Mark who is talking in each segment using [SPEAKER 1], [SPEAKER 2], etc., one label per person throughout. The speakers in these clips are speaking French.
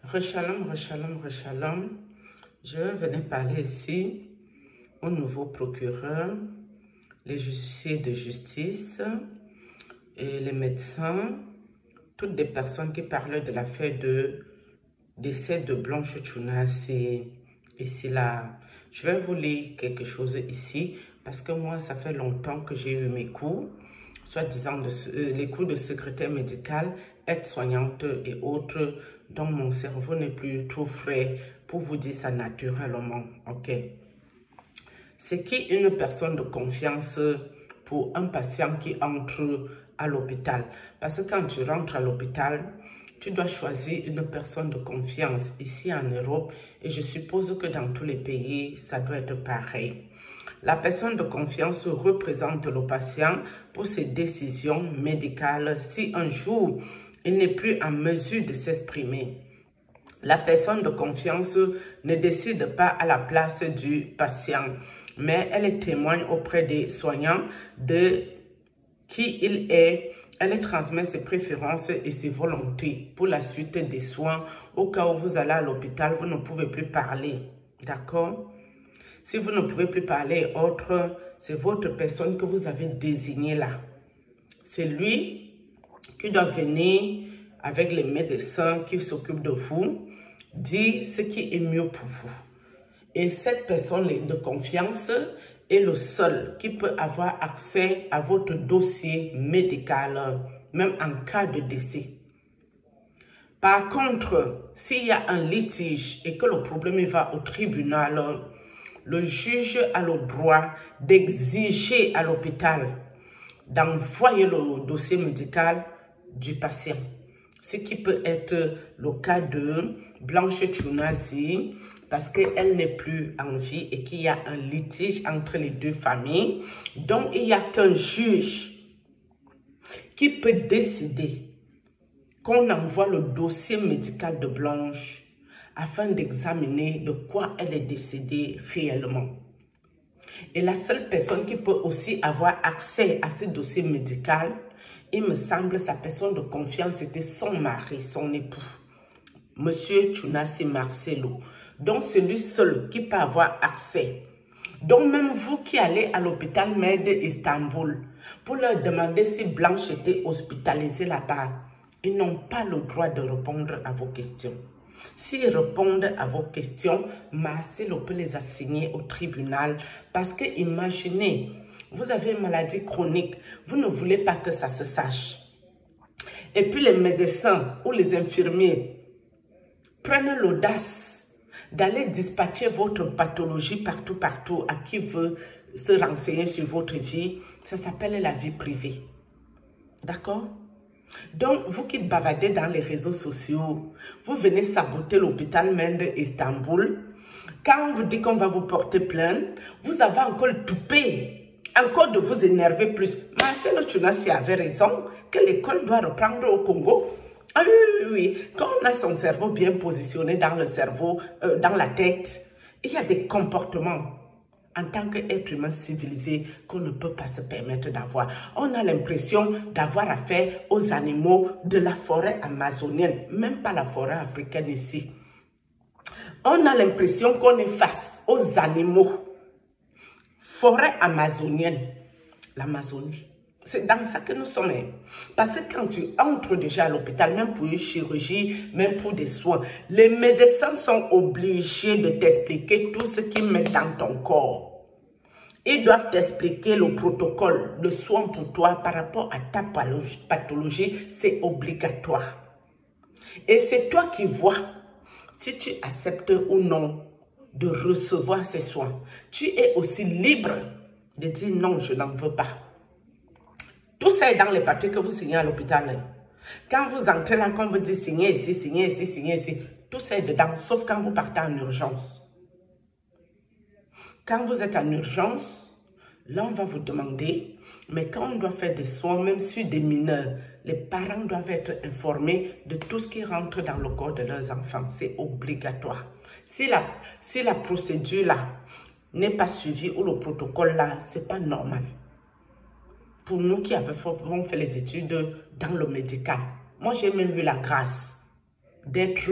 [SPEAKER 1] Rechalom, rechalom, rechalom. Je venais parler ici au nouveau procureur, les justiciers de justice et les médecins, toutes des personnes qui parlaient de l'affaire de décès de Blanche Tchounassi ici là. Je vais vous lire quelque chose ici parce que moi, ça fait longtemps que j'ai eu mes cours, soi-disant les cours de secrétaire médicale, aide-soignante et autres, dont mon cerveau n'est plus trop frais pour vous dire ça naturellement, ok? C'est qui une personne de confiance pour un patient qui entre à l'hôpital? Parce que quand tu rentres à l'hôpital, tu dois choisir une personne de confiance ici en Europe et je suppose que dans tous les pays, ça doit être pareil. La personne de confiance représente le patient pour ses décisions médicales si un jour il n'est plus en mesure de s'exprimer. La personne de confiance ne décide pas à la place du patient, mais elle témoigne auprès des soignants de qui il est. Elle transmet ses préférences et ses volontés pour la suite des soins. Au cas où vous allez à l'hôpital, vous ne pouvez plus parler. D'accord? Si vous ne pouvez plus parler autre, c'est votre personne que vous avez désignée là. C'est lui qui doit venir avec les médecins qui s'occupent de vous, dire ce qui est mieux pour vous. Et cette personne de confiance est le seul qui peut avoir accès à votre dossier médical, même en cas de décès. Par contre, s'il y a un litige et que le problème va au tribunal, le juge a le droit d'exiger à l'hôpital d'envoyer le dossier médical du patient. Ce qui peut être le cas de Blanche Tchounassi, parce qu'elle n'est plus en vie et qu'il y a un litige entre les deux familles. Donc, il n'y a qu'un juge qui peut décider qu'on envoie le dossier médical de Blanche afin d'examiner de quoi elle est décédée réellement. Et la seule personne qui peut aussi avoir accès à ce dossier médical, il me semble, sa personne de confiance, c'était son mari, son époux, Monsieur Tchounassi Marcelo. Donc, c'est lui seul qui peut avoir accès. Donc, même vous qui allez à l'hôpital Med Istanbul pour leur demander si Blanche était hospitalisée là-bas, ils n'ont pas le droit de répondre à vos questions. S'ils répondent à vos questions, Marcelo peut les assigner au tribunal parce que imaginez, vous avez une maladie chronique, vous ne voulez pas que ça se sache. Et puis les médecins ou les infirmiers prennent l'audace d'aller dispatcher votre pathologie partout à qui veut se renseigner sur votre vie. Ça s'appelle la vie privée. D'accord? Donc, vous qui bavardez dans les réseaux sociaux, vous venez saboter l'hôpital Med Istanbul. Quand on vous dit qu'on va vous porter plainte, vous avez encore le toupet, encore de vous énerver plus. Marcelo Tchounassi avait raison que l'école doit reprendre au Congo. Ah oui. Quand on a son cerveau bien positionné dans le cerveau, dans la tête, il y a des comportements en tant qu'être humain civilisé qu'on ne peut pas se permettre d'avoir. On a l'impression d'avoir affaire aux animaux de la forêt amazonienne, même pas la forêt africaine ici. On a l'impression qu'on est face aux animaux. Forêt amazonienne, l'Amazonie. C'est dans ça que nous sommes. Parce que quand tu entres déjà à l'hôpital, même pour une chirurgie, même pour des soins, les médecins sont obligés de t'expliquer tout ce qu'ils mettent dans ton corps. Ils doivent t'expliquer le protocole de soins pour toi par rapport à ta pathologie. C'est obligatoire. Et c'est toi qui vois si tu acceptes ou non de recevoir ces soins. Tu es aussi libre de dire non, je n'en veux pas. Tout ça est dans les papiers que vous signez à l'hôpital. Quand vous entrez là, quand vous dites signer ici, signer ici, signer ici, tout ça est dedans, sauf quand vous partez en urgence. Quand vous êtes en urgence, là on va vous demander, mais quand on doit faire des soins, même sur des mineurs, les parents doivent être informés de tout ce qui rentre dans le corps de leurs enfants. C'est obligatoire. Si la procédure là n'est pas suivie ou le protocole là, c'est pas normal. Pour nous qui avons fait les études dans le médical, moi j'ai même eu la grâce d'être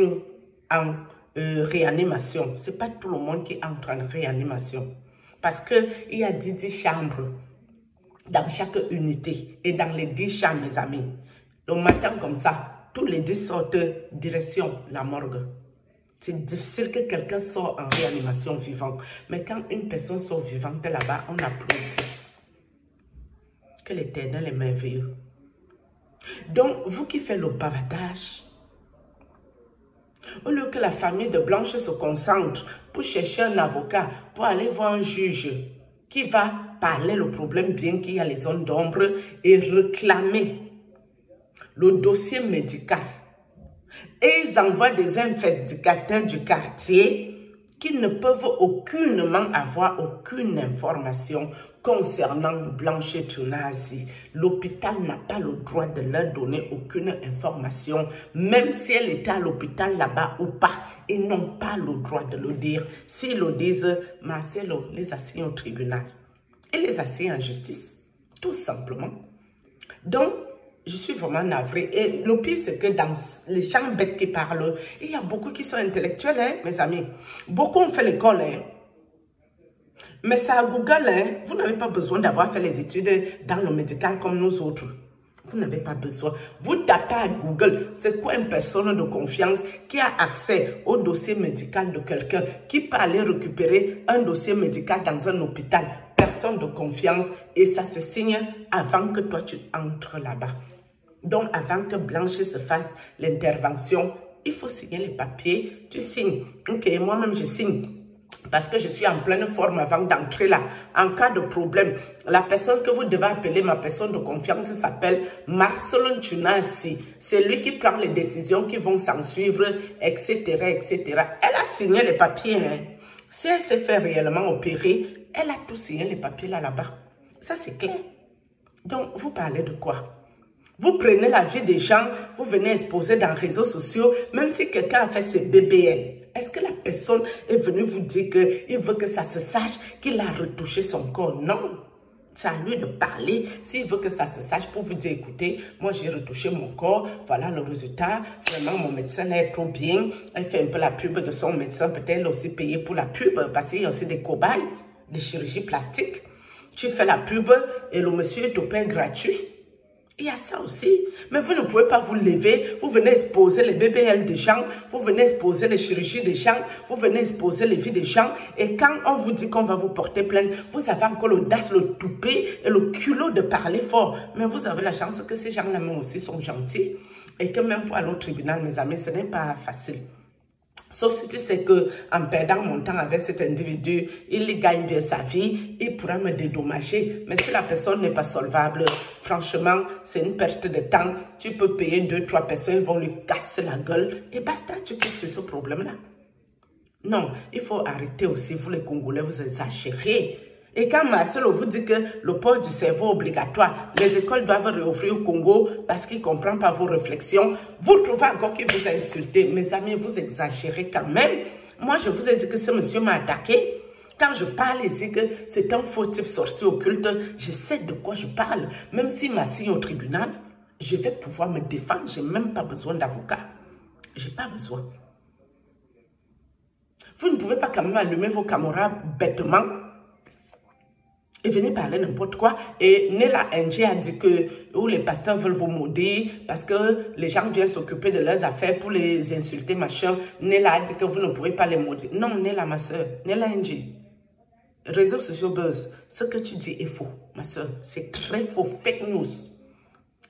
[SPEAKER 1] en réanimation. Ce n'est pas tout le monde qui entre en réanimation. Parce qu'il y a 10 chambres dans chaque unité. Et dans les 10 chambres, mes amis, le matin comme ça, tous les 10 sortent direction la morgue. C'est difficile que quelqu'un sorte en réanimation vivant. Mais quand une personne sort vivante là-bas, on applaudit. Que l'Éternel est merveilleux. Donc, vous qui faites le bavardage, au lieu que la famille de Blanche se concentre pour chercher un avocat, pour aller voir un juge qui va parler le problème bien qu'il y a les zones d'ombre et réclamer le dossier médical. Et ils envoient des investigateurs du quartier qui ne peuvent aucunement avoir aucune information concernant Blanche Tunazi. L'hôpital n'a pas le droit de leur donner aucune information, même si elle était à l'hôpital là-bas ou pas. Ils n'ont pas le droit de le dire. S'ils le disent, Marcelo les assigne au tribunal. Et les assigne en justice, tout simplement. Donc, je suis vraiment navrée. Et le pire, c'est que dans les gens bêtes qui parlent, il y a beaucoup qui sont intellectuels, hein, mes amis. Beaucoup ont fait l'école, hein. Mais ça, à Google, hein, vous n'avez pas besoin d'avoir fait les études dans le médical comme nous autres. Vous n'avez pas besoin. Vous tapez à Google, c'est quoi une personne de confiance qui a accès au dossier médical de quelqu'un, qui peut aller récupérer un dossier médical dans un hôpital. Personne de confiance, et ça se signe avant que toi tu entres là-bas. Donc, avant que Blanche se fasse l'intervention, il faut signer les papiers. Tu signes. Ok, moi-même, je signe. Parce que je suis en pleine forme avant d'entrer là. En cas de problème, la personne que vous devez appeler, ma personne de confiance, s'appelle Marcelo Tunazi. C'est lui qui prend les décisions qui vont s'en suivre, etc., etc. Elle a signé les papiers. Hein. Si elle s'est fait réellement opérer, elle a tout signé les papiers là-bas. Ça, c'est clair. Donc, vous parlez de quoi? Vous prenez la vie des gens, vous venez exposer dans les réseaux sociaux, même si quelqu'un a fait ses BBL. Est-ce que la personne est venue vous dire qu'il veut que ça se sache qu'il a retouché son corps? Non. C'est à lui de parler. S'il veut que ça se sache pour vous dire, écoutez, moi j'ai retouché mon corps, voilà le résultat. Vraiment, mon médecin est trop bien. Elle fait un peu la pub de son médecin, peut-être aussi payer pour la pub, parce qu'il y a aussi des cobayes, des chirurgies plastiques. Tu fais la pub et le monsieur te paie gratuit. Il y a ça aussi. Mais vous ne pouvez pas vous lever, vous venez exposer les BBL des gens, vous venez exposer les chirurgies des gens, vous venez exposer les vies des gens. Et quand on vous dit qu'on va vous porter plainte, vous avez encore l'audace, le toupet et le culot de parler fort. Mais vous avez la chance que ces gens-là aussi sont gentils. Et que même pour aller au tribunal, mes amis, ce n'est pas facile. Sauf si tu sais qu'en perdant mon temps avec cet individu, il gagne bien sa vie, il pourra me dédommager. Mais si la personne n'est pas solvable, franchement, c'est une perte de temps. Tu peux payer 2-3 personnes, ils vont lui casser la gueule. Et basta, tu quittes sur ce problème-là. Non, il faut arrêter aussi, vous les Congolais, vous exagérez. Et quand Marcelo vous dit que le port du cerveau obligatoire, les écoles doivent réouvrir au Congo parce qu'il ne comprend pas vos réflexions, vous trouvez encore qu'il vous a insulté. Mes amis, vous exagérez quand même. Moi, je vous ai dit que ce monsieur m'a attaqué. Quand je parle ici que c'est un faux type sorcier occulte, je sais de quoi je parle. Même s'il m'a signé au tribunal, je vais pouvoir me défendre. Je n'ai même pas besoin d'avocat. Je n'ai pas besoin. Vous ne pouvez pas quand même allumer vos caméras bêtement et venez parler n'importe quoi. Et Nela NG a dit que les pasteurs veulent vous maudire parce que les gens viennent s'occuper de leurs affaires pour les insulter, machin. Nela a dit que vous ne pouvez pas les maudire. Non, Nela, ma soeur, Nela NG. Réseaux sociaux buzz, ce que tu dis est faux, ma soeur. C'est très faux, fake news.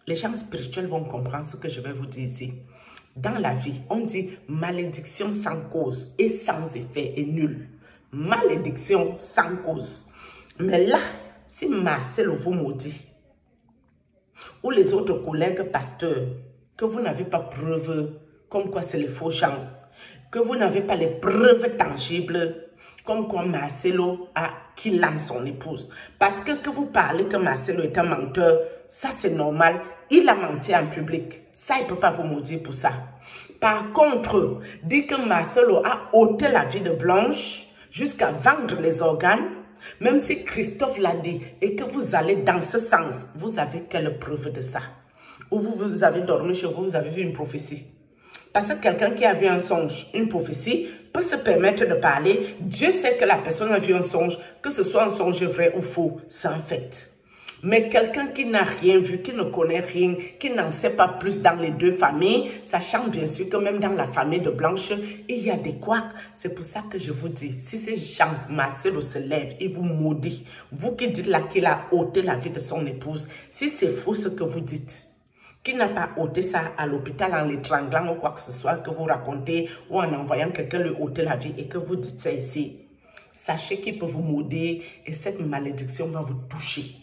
[SPEAKER 1] Les gens spirituels vont comprendre ce que je vais vous dire ici. Dans la vie, on dit malédiction sans cause et sans effet est nul. Malédiction sans cause. Mais là, si Marcelo vous maudit, ou les autres collègues pasteurs, que vous n'avez pas preuve, comme quoi c'est les faux gens, que vous n'avez pas les preuves tangibles, comme quoi Marcelo a kidnappé son épouse. Parce que vous parlez que Marcelo est un menteur, ça c'est normal, il a menti en public. Ça, il ne peut pas vous maudire pour ça. Par contre, dit que Marcelo a ôté la vie de Blanche jusqu'à vendre les organes, même si Christophe l'a dit et que vous allez dans ce sens, vous avez quelle preuve de ça? Ou vous avez dormi chez vous, vous avez vu une prophétie? Parce que quelqu'un qui a vu un songe, une prophétie, peut se permettre de parler. Dieu sait que la personne a vu un songe, que ce soit un songe vrai ou faux, c'est un fait. Mais quelqu'un qui n'a rien vu, qui ne connaît rien, qui n'en sait pas plus dans les deux familles, sachant bien sûr que même dans la famille de Blanche, il y a des couacs. C'est pour ça que je vous dis, si ces gens, Marcelo se lève, il vous maudit. Vous qui dites là qu'il a ôté la vie de son épouse, si c'est faux ce que vous dites, qui n'a pas ôté ça à l'hôpital en l'étranglant ou quoi que ce soit que vous racontez ou en envoyant quelqu'un lui ôter la vie et que vous dites ça ici, sachez qu'il peut vous maudire et cette malédiction va vous toucher.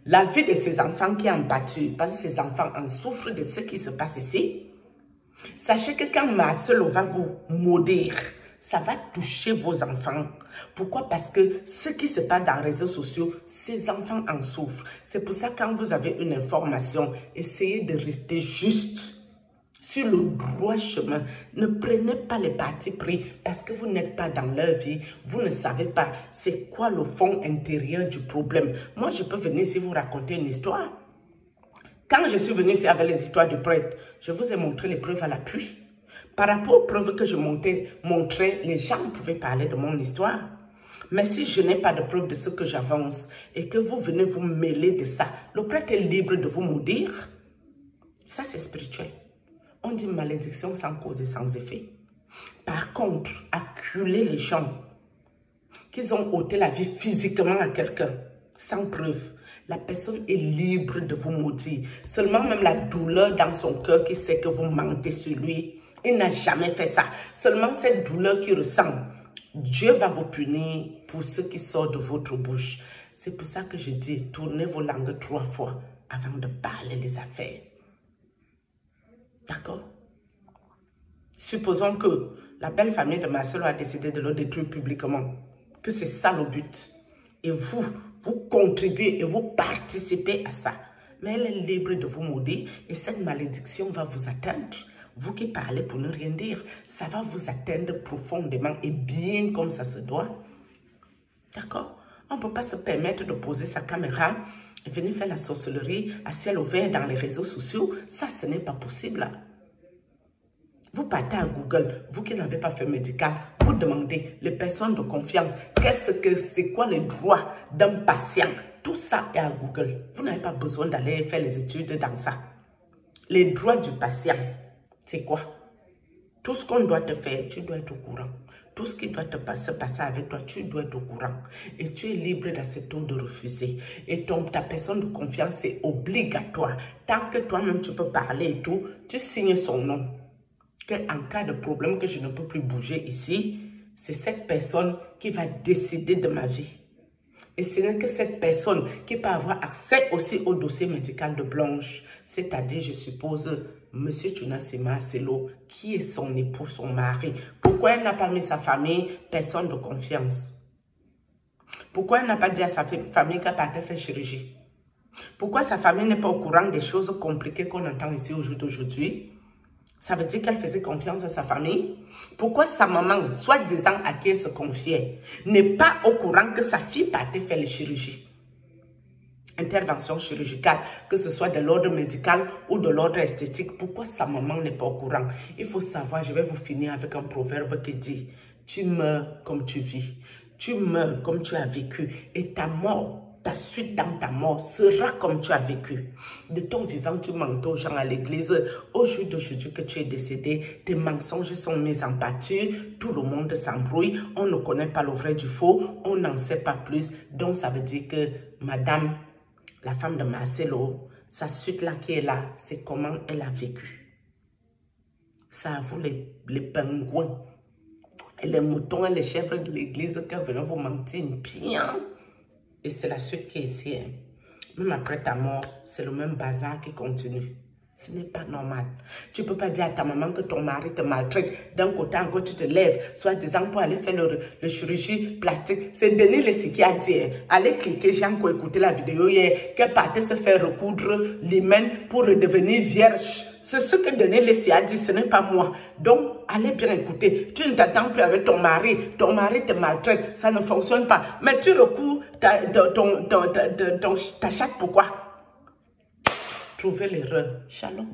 [SPEAKER 1] La vie de ces enfants qui en pâturent, parce que ces enfants en souffrent de ce qui se passe ici. Sachez que quand Marcelo va vous maudire, ça va toucher vos enfants. Pourquoi? Parce que ce qui se passe dans les réseaux sociaux, ces enfants en souffrent. C'est pour ça que quand vous avez une information, essayez de rester juste sur le droit chemin. Ne prenez pas les partis pris parce que vous n'êtes pas dans leur vie. Vous ne savez pas c'est quoi le fond intérieur du problème. Moi, je peux venir ici vous raconter une histoire. Quand je suis venue ici avec les histoires du prêtre, je vous ai montré les preuves à l'appui. Par rapport aux preuves que je montrais, les gens pouvaient parler de mon histoire. Mais si je n'ai pas de preuve de ce que j'avance et que vous venez vous mêler de ça, le prêtre est libre de vous maudire. Ça, c'est spirituel. On dit malédiction sans cause et sans effet. Par contre, acculer les gens qu'ils ont ôté la vie physiquement à quelqu'un, sans preuve, la personne est libre de vous maudire. Seulement même la douleur dans son cœur qui sait que vous mentez sur lui, il n'a jamais fait ça. Seulement cette douleur qu'il ressent, Dieu va vous punir pour ce qui sort de votre bouche. C'est pour ça que je dis, tournez vos langues 3 fois avant de parler les affaires. D'accord? Supposons que la belle famille de Marcelo a décidé de le détruire publiquement. Que c'est ça le but. Et vous contribuez et vous participez à ça. Mais elle est libre de vous maudire et cette malédiction va vous atteindre. Vous qui parlez pour ne rien dire, ça va vous atteindre profondément et bien comme ça se doit. D'accord? On ne peut pas se permettre de poser sa caméra et venir faire la sorcellerie à ciel ouvert dans les réseaux sociaux. Ça, ce n'est pas possible. Vous partez à Google, vous qui n'avez pas fait médical, vous demandez les personnes de confiance, c'est quoi les droits d'un patient. Tout ça est à Google. Vous n'avez pas besoin d'aller faire les études dans ça. Les droits du patient, c'est quoi? Tout ce qu'on doit te faire, tu dois être au courant. Tout ce qui doit se passer avec toi, tu dois être au courant. Et tu es libre d'accepter ou de refuser. Et ta personne de confiance, c'est obligatoire. Tant que toi-même, tu peux parler et tout, tu signes son nom. En cas de problème que je ne peux plus bouger ici, c'est cette personne qui va décider de ma vie. Et ce n'est que cette personne qui peut avoir accès aussi au dossier médical de Blanche. C'est-à-dire, je suppose, M. Tunassi Marcelo, qui est son époux, son mari. Pourquoi elle n'a pas mis sa famille? Personne de confiance. Pourquoi elle n'a pas dit à sa famille qu'elle partait faire chirurgie? Pourquoi sa famille n'est pas au courant des choses compliquées qu'on entend ici au jour d'aujourd'hui? Ça veut dire qu'elle faisait confiance à sa famille. Pourquoi sa maman, soi-disant à qui elle se confiait, n'est pas au courant que sa fille partait faire les chirurgies? Intervention chirurgicale, que ce soit de l'ordre médical ou de l'ordre esthétique. Pourquoi sa maman n'est pas au courant? Il faut savoir, je vais vous finir avec un proverbe qui dit, tu meurs comme tu vis, tu meurs comme tu as vécu et ta mort, ta suite dans ta mort sera comme tu as vécu. De ton vivant, tu mentais aux gens à l'église. Au jour d'aujourd'hui que tu es décédé, tes mensonges sont mis en pâture. Tout le monde s'embrouille. On ne connaît pas le vrai du faux. On n'en sait pas plus. Donc, ça veut dire que madame, la femme de Marcelo, sa suite là qui est là, c'est comment elle a vécu. Ça à vous les pingouins et les moutons et les chèvres de l'église qui veulent vous mentir bien. Et c'est la suite qui est ici. Hein. Même après ta mort, c'est le même bazar qui continue. Ce n'est pas normal. Tu ne peux pas dire à ta maman que ton mari te maltraite. D'un côté encore, tu te lèves, soit disant pour aller faire le chirurgie plastique. C'est Denis Lessie qui a dit, hein, allez cliquer, j'ai encore écouté la vidéo hier, qu'elle partait se faire recoudre l'hymen pour redevenir vierge. C'est ce que Denis Lessie a dit, ce n'est pas moi. Donc, allez bien écouter. Tu ne t'attends plus avec ton mari te maltraite, ça ne fonctionne pas. Mais tu recours ta chatte, pourquoi? Trouvez l'erreur. Shalom.